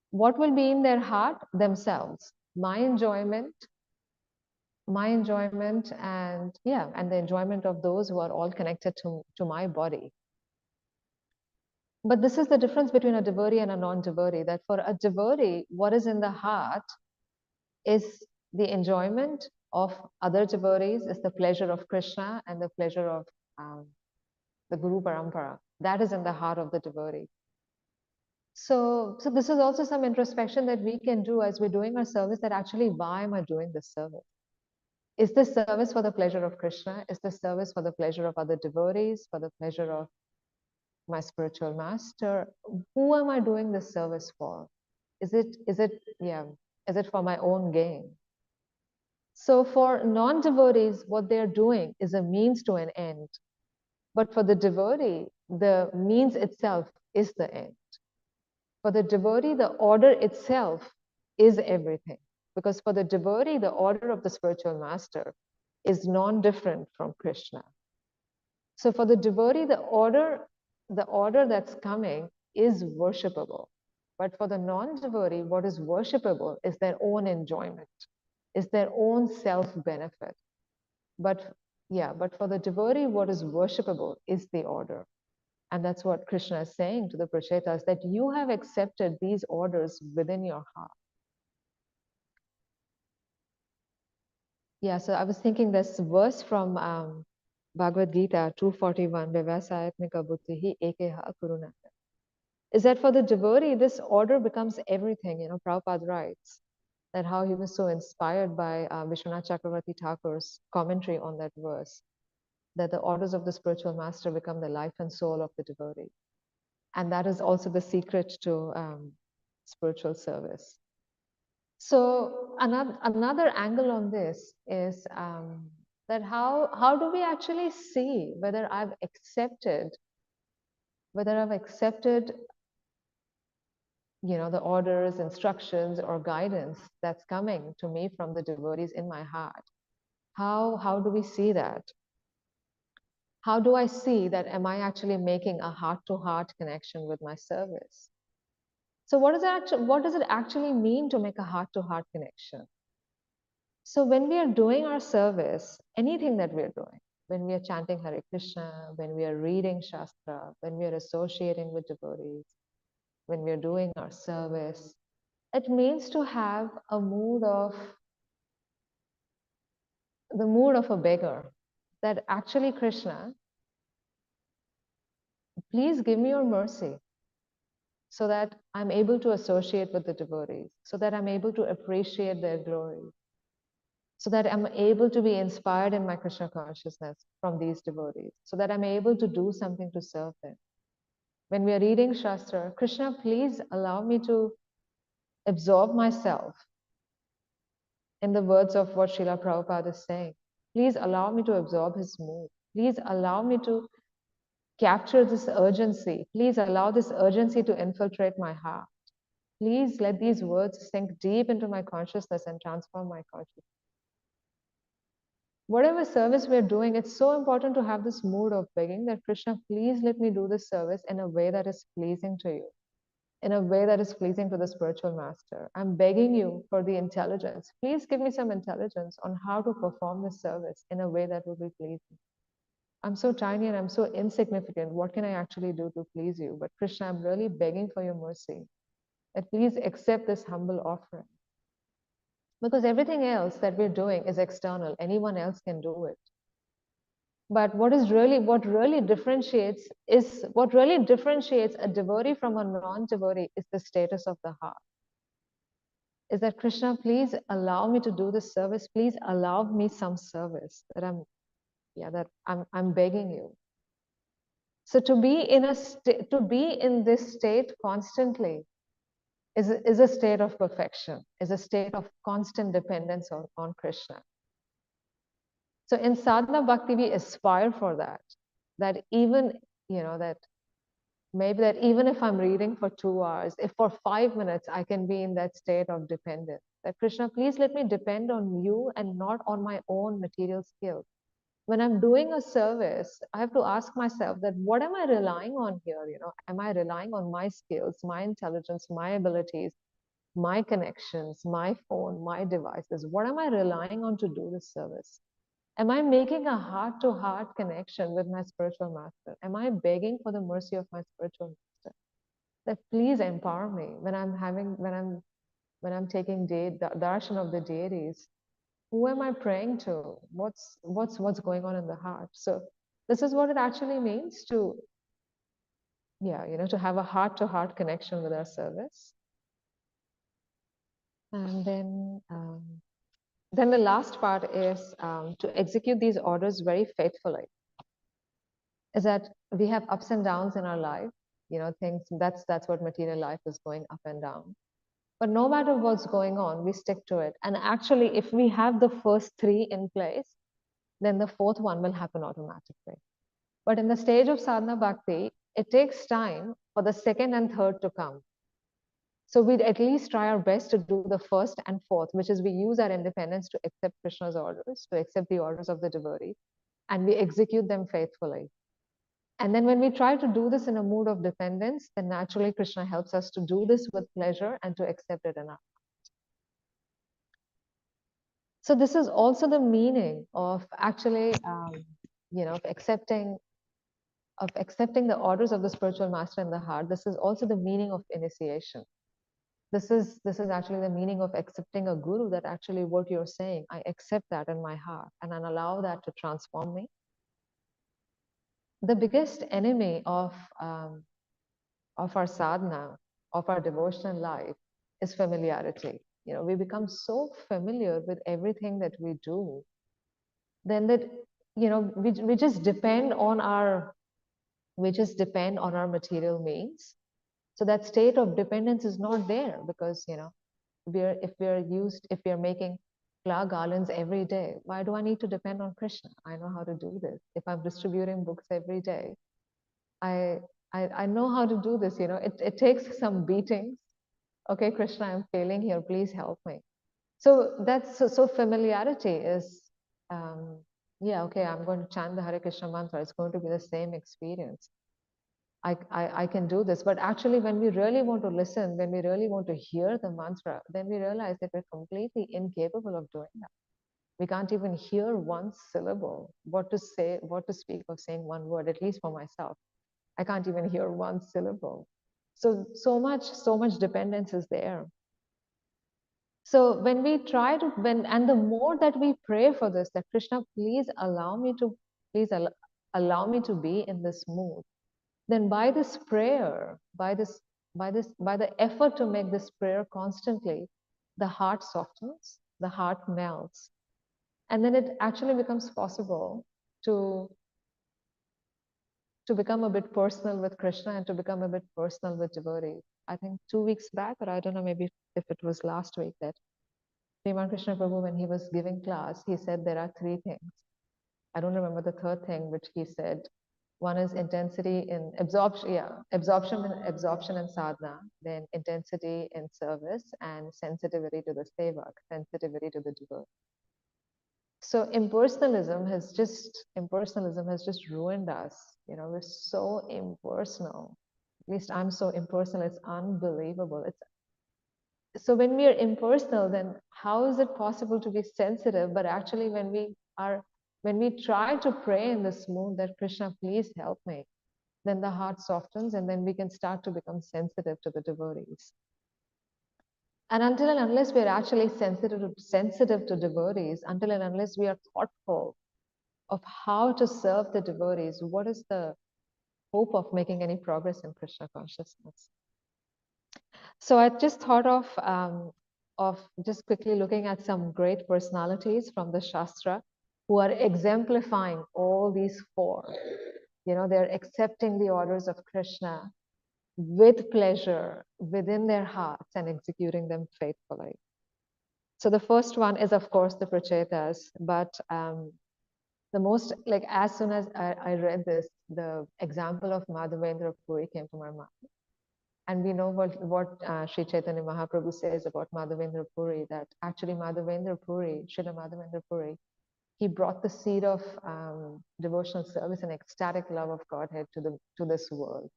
What will be in their heart? Themselves. My enjoyment, and yeah, and the enjoyment of those who are all connected to my body. But this is the difference between a devotee and a non-devotee, that for a devotee, what is in the heart is the enjoyment of other devotees, is the pleasure of Krishna and the pleasure of the Guru Parampara. That is in the heart of the devotee. So this is also some introspection that we can do as we're doing our service, that actually, why am I doing this service? Is this service for the pleasure of Krishna? Is this service for the pleasure of other devotees, for the pleasure of my spiritual master? Who am I doing this service for? Yeah, is it for my own gain? So for non-devotees, what they're doing is a means to an end. But for the devotee, the means itself is the end. For the devotee, the order itself is everything. Because for the devotee, the order of the spiritual master is non-different from Krishna. So for the devotee, the order that's coming is worshipable. But for the non-devotee, what is worshipable is their own enjoyment, is their own self-benefit. But for the devotee, what is worshipable is the order. And that's what Krishna is saying to the Prachetas, that you have accepted these orders within your heart. Yeah, so I was thinking this verse from Bhagavad Gita 241, Vyavasayatmika buddhihi ekeha kurunaka. Is that for the devotee, this order becomes everything. Prabhupada writes that how he was so inspired by Vishwanath Chakravarti Thakur's commentary on that verse, that the orders of the spiritual master become the life and soul of the devotee. And that is also the secret to spiritual service. So another angle on this is that how do we actually see whether I've accepted the orders, instructions, or guidance that's coming to me from the devotees in my heart? How do we see that? How do I see that am I actually making a heart-to-heart connection with my service? So what does it actually mean to make a heart-to-heart connection? So when we are doing our service, anything that we are doing, when we are chanting Hare Krishna, when we are reading Shastra, when we are associating with devotees, when we are doing our service, it means to have a mood of the mood of a beggar. That actually, Krishna, please give me your mercy so that I'm able to associate with the devotees, so that I'm able to appreciate their glory, so that I'm able to be inspired in my Krishna consciousness from these devotees, so that I'm able to do something to serve them. When we are reading Shastra, Krishna, please allow me to absorb myself in the words of what Srila Prabhupada is saying. Please allow me to absorb his mood. Please allow me to capture this urgency. Please allow this urgency to infiltrate my heart. Please let these words sink deep into my consciousness and transform my consciousness. Whatever service we're doing, it's so important to have this mood of begging that Krishna, please let me do this service in a way that is pleasing to you, in a way that is pleasing to the spiritual master. I'm begging you for the intelligence. Please give me some intelligence on how to perform this service in a way that will be pleasing. I'm so tiny and I'm so insignificant. What can I actually do to please you? But Krishna, I'm really begging for your mercy. That please accept this humble offering. Because everything else that we're doing is external. Anyone else can do it. But what really differentiates a devotee from a non-devotee is the status of the heart. Is that Krishna, please allow me to do this service. Please allow me some service that I'm begging you. So to be in this state constantly is a state of perfection, is a state of constant dependence on Krishna. So in sadhana bhakti, we aspire for that. That even, that maybe that even if I'm reading for 2 hours, if for 5 minutes I can be in that state of dependence, that Krishna, please let me depend on you and not on my own material skills. When I'm doing a service, I have to ask myself that what am I relying on here? Am I relying on my skills, my intelligence, my abilities, my connections, my phone, my devices? What am I relying on to do this service? Am I making a heart-to-heart connection with my spiritual master? Am I begging for the mercy of my spiritual master? That please empower me when I'm taking darshan of the deities. Who am I praying to? What's going on in the heart? So this is what it actually means to, to have a heart-to-heart connection with our service. And then the last part is to execute these orders very faithfully. Is that we have ups and downs in our life, things that's what material life is, going up and down. But no matter what's going on, we stick to it. And actually, if we have the first three in place, then the fourth one will happen automatically. But in the stage of sadhana bhakti, it takes time for the second and third to come. So we'd at least try our best to do the first and fourth, which is we use our independence to accept Krishna's orders, to accept the orders of the devotee, and we execute them faithfully. And then when we try to do this in a mood of dependence, then naturally Krishna helps us to do this with pleasure and to accept it in our. So this is also the meaning of actually, of accepting the orders of the spiritual master in the heart. This is also the meaning of initiation. This is actually the meaning of accepting a guru, that actually what you're saying, I accept that in my heart and I allow that to transform me. The biggest enemy of our sadhana, of our devotional life, is familiarity. We become so familiar with everything that we do, then that we just depend on our material means. So that state of dependence is not there, because if we're making flower garlands every day, why do I need to depend on Krishna? I know how to do this. If I'm distributing books every day, I know how to do this. It takes some beatings. Okay, Krishna, I'm failing here. Please help me. So familiarity is yeah, okay, I'm going to chant the Hare Krishna mantra. It's going to be the same experience. I can do this. But actually, when we really want to listen, when we really want to hear the mantra, then we realize that we're completely incapable of doing that. We can't even hear one syllable. What to say, what to speak of saying one word, at least for myself. I can't even hear one syllable. So much dependence is there. So when we try to, and the more that we pray for this, that Krishna, please allow me to be in this mood, then by this prayer, by the effort to make this prayer constantly, the heart softens, the heart melts, and then it actually becomes possible to to become a bit personal with Krishna and to become a bit personal with devotees. I think 2 weeks back, or I don't know, maybe if it was last week, that Sriman Krishna Prabhu, when he was giving class, he said there are three things. I don't remember the third thing, which he said. One is intensity in absorption, absorption and sadhana, then intensity in service, and sensitivity to the sevak, sensitivity to the devotee. So impersonalism has just ruined us. We're so impersonal. At least I'm so impersonal. It's unbelievable. So when we are impersonal, then how is it possible to be sensitive? But actually, when we try to pray in this mood that Krishna, please help me, then the heart softens, and then we can start to become sensitive to the devotees. And until and unless we are actually sensitive to devotees, until and unless we are thoughtful of how to serve the devotees, what is the hope of making any progress in Krishna consciousness? So I just thought of just quickly looking at some great personalities from the Shastra who are exemplifying all these four. They're accepting the orders of Krishna with pleasure within their hearts and executing them faithfully. So the first one is, of course, the Prachetas, but the most, like, as soon as I read this, the example of Madhavendra Puri came to my mind. And we know what Sri Chaitanya Mahaprabhu says about Madhavendra Puri, that actually Srila Madhavendra Puri, he brought the seed of devotional service and ecstatic love of Godhead to this world.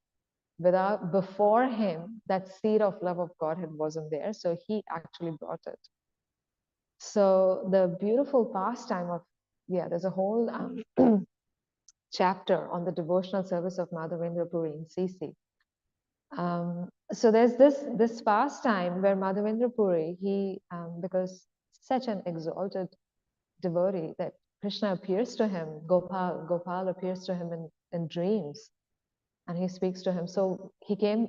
Before him, that seed of love of Godhead wasn't there, so he actually brought it. So the beautiful pastime of, there's a whole chapter on the devotional service of Madhavendra Puri in CC. So there's this pastime where Madhavendra Puri, he because such an exalted devotee, that Krishna appears to him, Gopal appears to him in dreams, and he speaks to him. So he came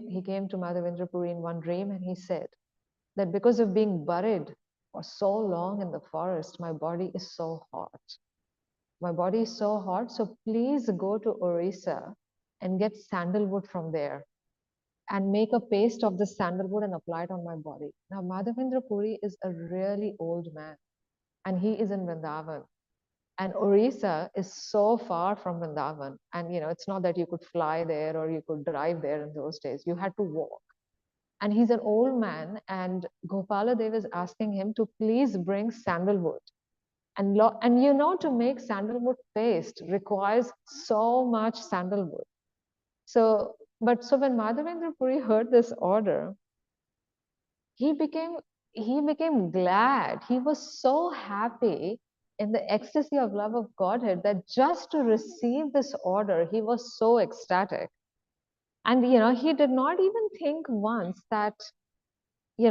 to Madhavendra Puri in one dream, and he said that because of being buried for so long in the forest, my body is so hot. My body is so hot, so please go to Orissa and get sandalwood from there and make a paste of the sandalwood and apply it on my body. Now, Madhavendra Puri is a really old man, and he is in Vrindavan. And Orissa is so far from Vrindavan. And, it's not that you could fly there or you could drive there in those days. You had to walk. And he's an old man, and Gopala Dev is asking him to please bring sandalwood. And to make sandalwood paste requires so much sandalwood. So when Madhavendra Puri heard this order, he became glad. He was so happy in the ecstasy of love of Godhead that just to receive this order, he was so ecstatic. And he did not even think once that he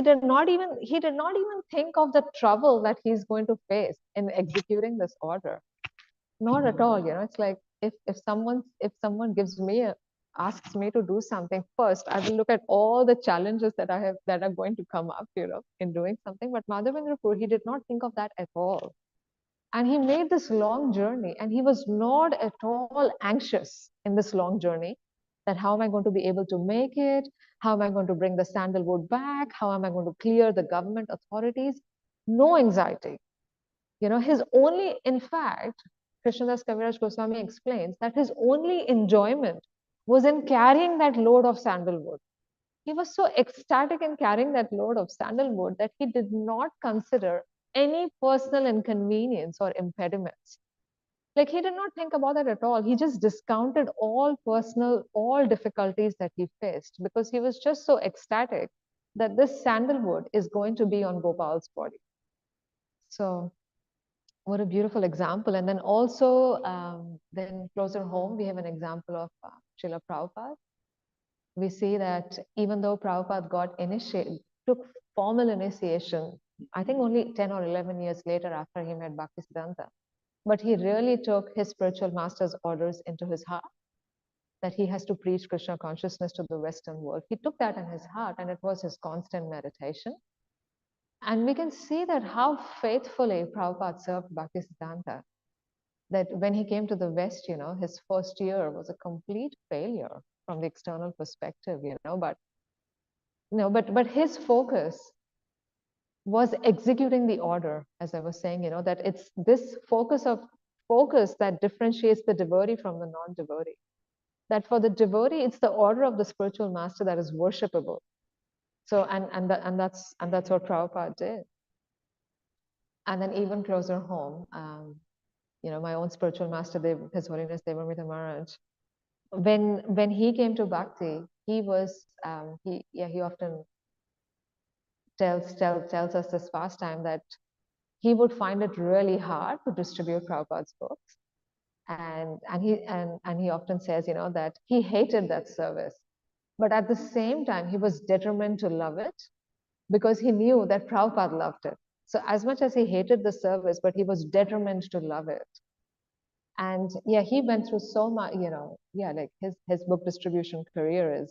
did not even think of the trouble that he's going to face in executing this order. Not at all. It's like if someone asks me to do something, first I will look at all the challenges that are going to come up, in doing something. But Madhavendra Puri, he did not think of that at all. And he made this long journey, and he was not at all anxious in this long journey that how am I going to be able to make it? How am I going to bring the sandalwood back? How am I going to clear the government authorities? No anxiety. In fact, Krishnadas Kaviraj Goswami explains that his only enjoyment was in carrying that load of sandalwood. He was so ecstatic in carrying that load of sandalwood that he did not consider any personal inconvenience or impediments. Like he did not think about that at all. He just discounted all personal, all difficulties that he faced because he was just so ecstatic that this sandalwood is going to be on Gopal's body. So what a beautiful example. And then also, then closer home, we have an example of Srila Prabhupada. We see that even though Prabhupada got initiated, took formal initiation, I think only 10 or 11 years later after he met Bhaktisiddhanta, but he really took his spiritual master's orders into his heart that he has to preach Krishna consciousness to the Western world. He took that in his heart and it was his constant meditation. And we can see that how faithfully Prabhupada served Bhaktisiddhanta. That when he came to the West, his first year was a complete failure from the external perspective, but but his focus was executing the order, as I was saying, that it's this focus that differentiates the devotee from the non-devotee. That for the devotee, it's the order of the spiritual master that is worshipable. So and that's what Prabhupada did. And then even closer home, my own spiritual master, His Holiness Devamrita Maharaj, when he came to bhakti, he was he often tells us this pastime that he would find it really hard to distribute Prabhupada's books, and he often says that he hated that service, but at the same time he was determined to love it because he knew that Prabhupada loved it. So as much as he hated the service, but he was determined to love it. And yeah, he went through so much, like his book distribution career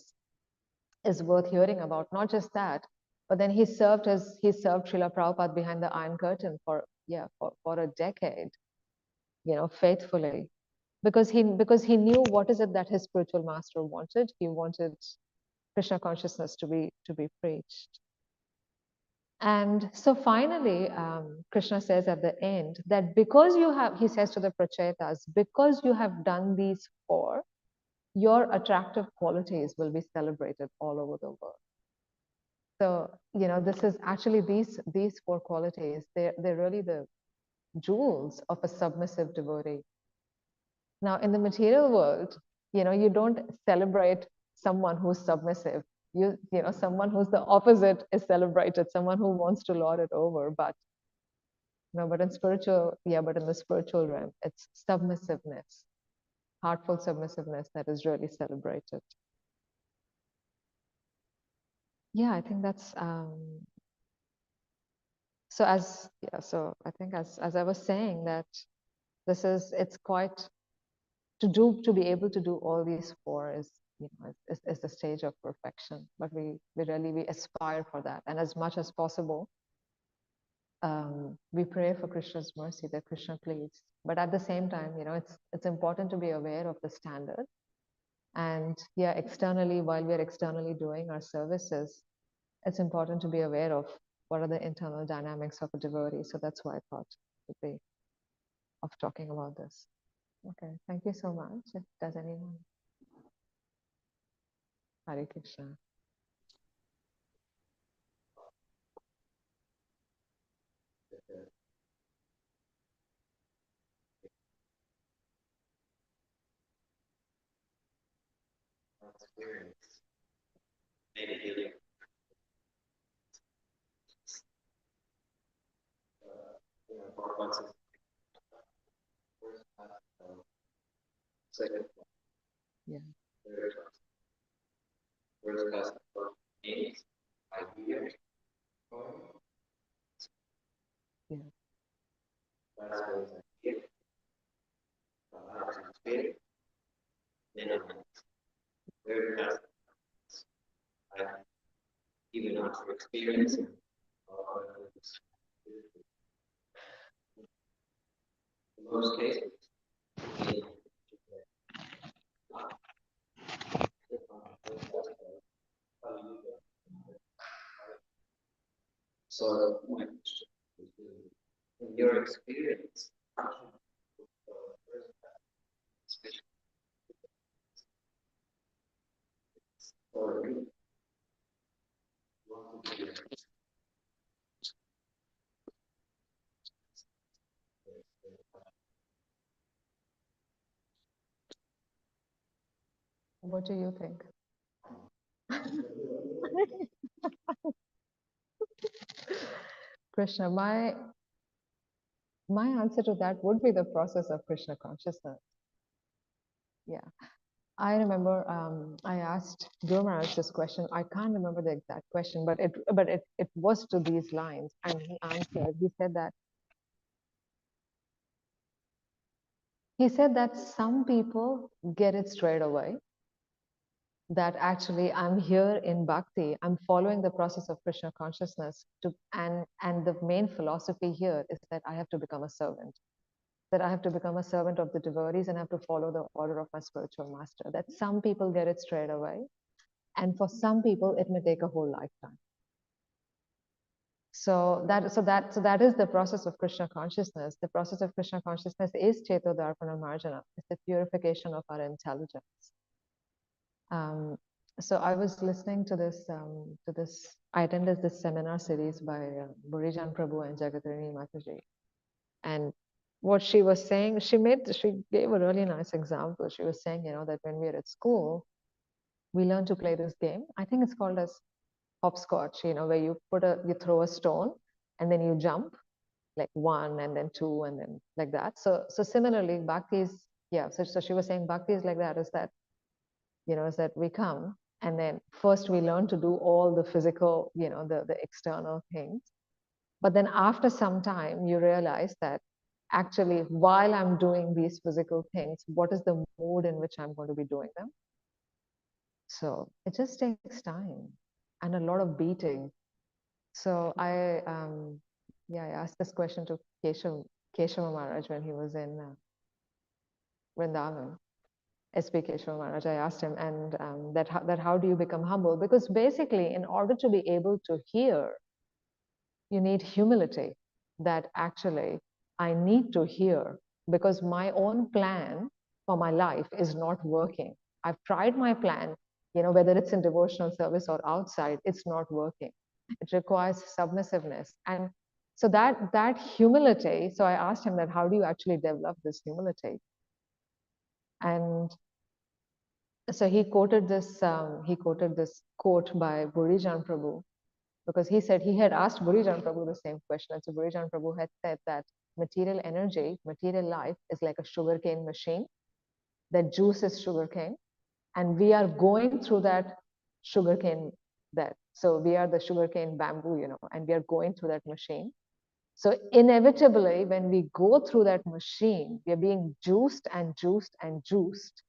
is worth hearing about. Not just that, but then he served Srila Prabhupada behind the Iron Curtain for a decade, faithfully. Because he knew what is it that his spiritual master wanted. He wanted Krishna consciousness to be preached. And so finally, Krishna says at the end that because he says to the Prachetas, because you have done these four, your attractive qualities will be celebrated all over the world. So, this is actually these four qualities, they're really the jewels of a submissive devotee. Now, in the material world, you don't celebrate someone who's submissive. Someone who's the opposite is celebrated, someone who wants to lord it over. But but in the spiritual realm, it's submissiveness, heartful submissiveness that is really celebrated. Yeah, I think that's so I think as I was saying that it's quite to be able to do all these four is the stage of perfection, but we aspire for that, and as much as possible we pray for Krishna's mercy, that Krishna please. But at the same time, it's important to be aware of the standard. And yeah, externally, while we're externally doing our services, it's important to be aware of what are the internal dynamics of a devotee. So that's why I thought it would be of talking about this. Okay, thank you so much. Does anyone? Hare Krishna. Yeah. So, in your experience, or What do you think? Krishna, my answer to that would be the process of Krishna consciousness. Yeah. I remember I asked Guru Maharaj this question. I can't remember the exact question, but it was to these lines, and he answered. He said that some people get it straight away. That actually I'm here in bhakti. I'm following the process of Krishna consciousness and the main philosophy here is that I have to become a servant. That I have to become a servant of the devotees and have to follow the order of my spiritual master. That some people get it straight away. And for some people, it may take a whole lifetime. So that is the process of Krishna consciousness. The process of Krishna consciousness is Chetodarpana Marjana. It's the purification of our intelligence. So I was listening to this. I attended this seminar series by Burijan Prabhu and Jagatrini Mataji, and what she was saying, she gave a really nice example. She was saying, that when we are at school, we learn to play this game. I think it's called as hopscotch, where you throw a stone and then you jump like one and then two and then like that. So similarly, bhakti is, yeah. So she was saying bhakti is like that, is that we come and then first we learn to do all the physical, the external things. But then after some time, you realize that actually while I'm doing these physical things, what is the mood in which I'm going to be doing them? So it just takes time and a lot of beating. So I asked this question to Keshava Maharaj when he was in Vrindavan. SP Keshava Maharaj, I asked him, and that how do you become humble? Because basically, in order to be able to hear, you need humility. That actually, I need to hear because my own plan for my life is not working. I've tried my plan, whether it's in devotional service or outside, it's not working. It requires submissiveness. And so that humility, so I asked him that how do you actually develop this humility? And so he quoted this quote by Burijan Prabhu, because he said he had asked Burijan Prabhu the same question. And so Burijan Prabhu had said that material energy, material life is like a sugarcane machine. That juice is sugarcane, and we are going through that sugarcane. So we are the sugarcane bamboo, and we are going through that machine. So inevitably, when we go through that machine, we are being juiced and juiced and juiced.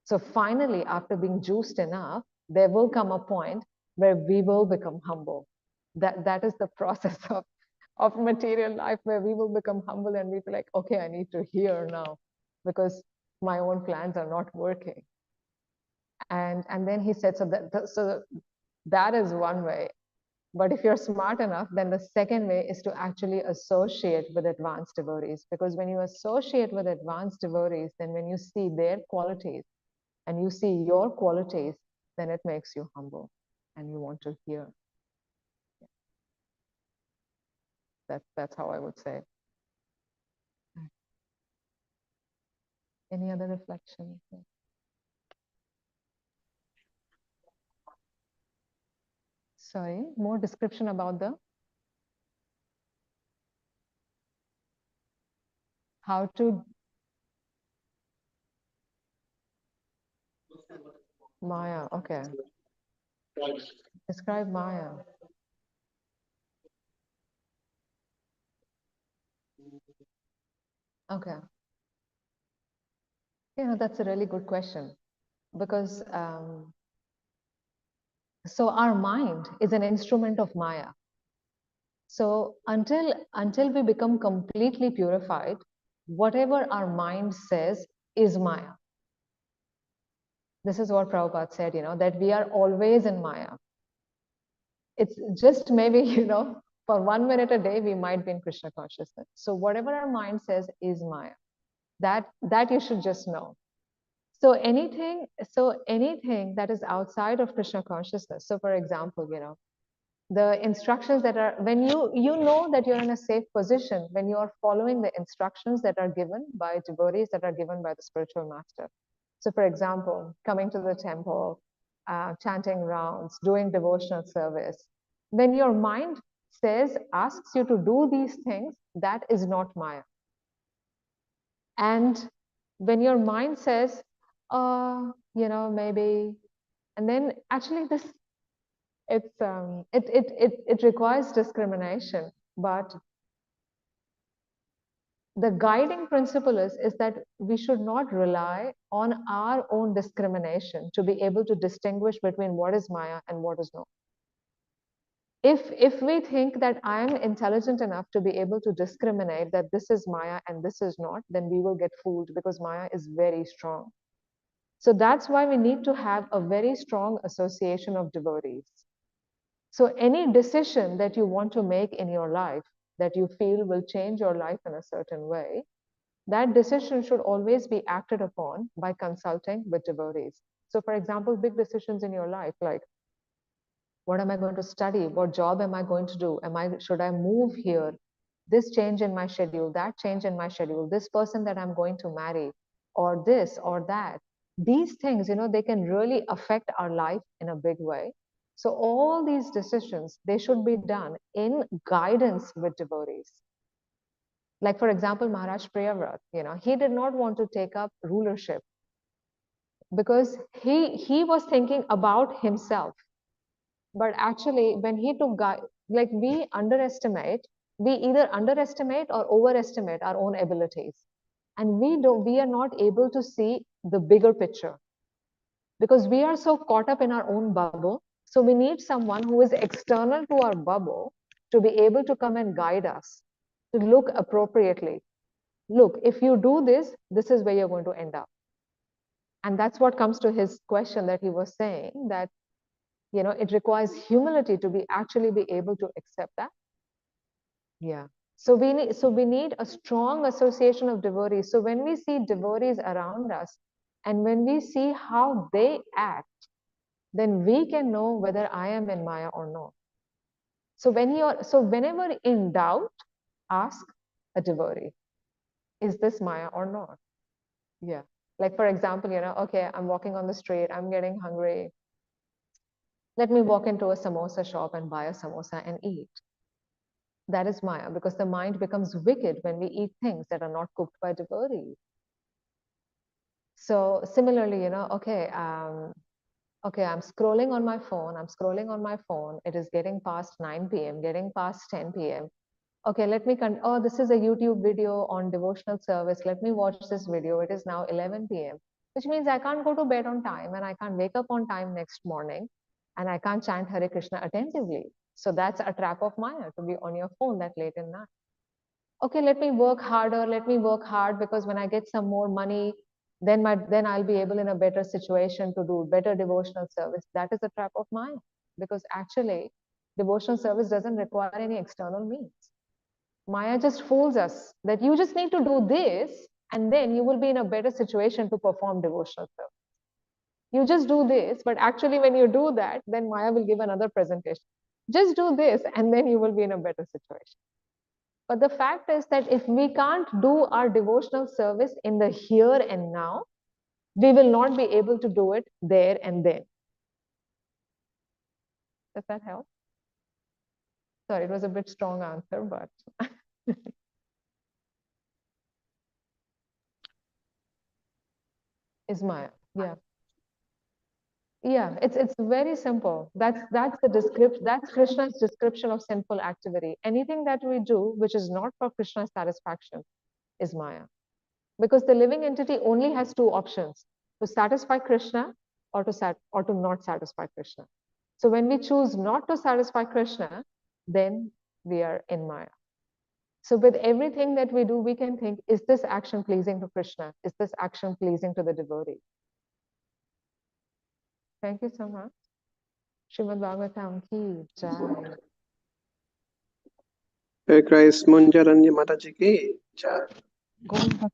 So finally, after being juiced enough, there will come a point where we will become humble. That is the process of material life, where we will become humble and we feel like, okay, I need to hear now because my own plans are not working. And then he said, so that is one way. But if you're smart enough, then the second way is to actually associate with advanced devotees. Because when you associate with advanced devotees, then when you see their qualities and you see your qualities, then it makes you humble and you want to hear. That's how I would say. Any other reflections? Sorry, more description about the how to Maya. Okay, describe Maya. Okay, that's a really good question, because so our mind is an instrument of Maya. So until we become completely purified, whatever our mind says is Maya. This is what Prabhupada said, that we are always in Maya. It's just maybe, for 1 minute a day, we might be in Krishna consciousness. So whatever our mind says is Maya. That you should just know. So anything that is outside of Krishna consciousness. So for example, the instructions that are, when you know that you're in a safe position, when you are following the instructions that are given by devotees, that are given by the spiritual master. So, for example, coming to the temple, chanting rounds, doing devotional service. When your mind asks you to do these things, that is not Maya. And when your mind says, maybe, and then actually it requires discrimination, but the guiding principle is that we should not rely on our own discrimination to be able to distinguish between what is Maya and what is not. If we think that I am intelligent enough to be able to discriminate that this is Maya and this is not, then we will get fooled because Maya is very strong. So that's why we need to have a very strong association of devotees. So any decision that you want to make in your life that you feel will change your life in a certain way, that decision should always be acted upon by consulting with devotees. So for example, big decisions in your life, like what am I going to study? What job am I going to do? Should I move here? This change in my schedule, that change in my schedule, this person that I'm going to marry, or this or that. These things, they can really affect our life in a big way. So all these decisions, they should be done in guidance with devotees. Like for example, Maharaj Priyavrat, he did not want to take up rulership because he was thinking about himself. But actually, when he took like we either underestimate or overestimate our own abilities, and we are not able to see the bigger picture because we are so caught up in our own bubble. So we need someone who is external to our bubble to be able to come and guide us to look appropriately. Look, if you do this, this is where you're going to end up. And that's what comes to his question that he was saying, that it requires humility to actually be able to accept that. Yeah. So we need a strong association of devotees. So when we see devotees around us and when we see how they act, then we can know whether I am in Maya or not. So whenever in doubt, ask a devotee, is this Maya or not? Yeah. Like for example, okay, I'm walking on the street, I'm getting hungry. Let me walk into a samosa shop and buy a samosa and eat. That is Maya, because the mind becomes wicked when we eat things that are not cooked by devotees. So similarly, okay, I'm scrolling on my phone. It is getting past 9 p.m., getting past 10 p.m. Okay, this is a YouTube video on devotional service. Let me watch this video. It is now 11 p.m., which means I can't go to bed on time and I can't wake up on time next morning and I can't chant Hare Krishna attentively. So that's a trap of Maya, to be on your phone that late in night. Okay, let me work hard because when I get some more money, then I'll be able in a better situation to do better devotional service. That is a trap of Maya, because actually devotional service doesn't require any external means. Maya just fools us that you just need to do this and then you will be in a better situation to perform devotional service. You just do this, but actually when you do that, then Maya will give another presentation. Just do this and then you will be in a better situation. But the fact is that if we can't do our devotional service in the here and now, we will not be able to do it there and then. Does that help? Sorry, it was a bit strong answer, but is Maya. Yeah. Yeah, it's very simple. That's the description. That's Krishna's description of sinful activity. Anything that we do which is not for Krishna's satisfaction is Maya. Because the living entity only has two options: to satisfy Krishna or to not satisfy Krishna. So when we choose not to satisfy Krishna, then we are in Maya. So with everything that we do, we can think, is this action pleasing to Krishna? Is this action pleasing to the devotee? Thank you so much. Srimad Bhagavatam ki jai. Christ Munjaranya Mataji ki jai. Govinda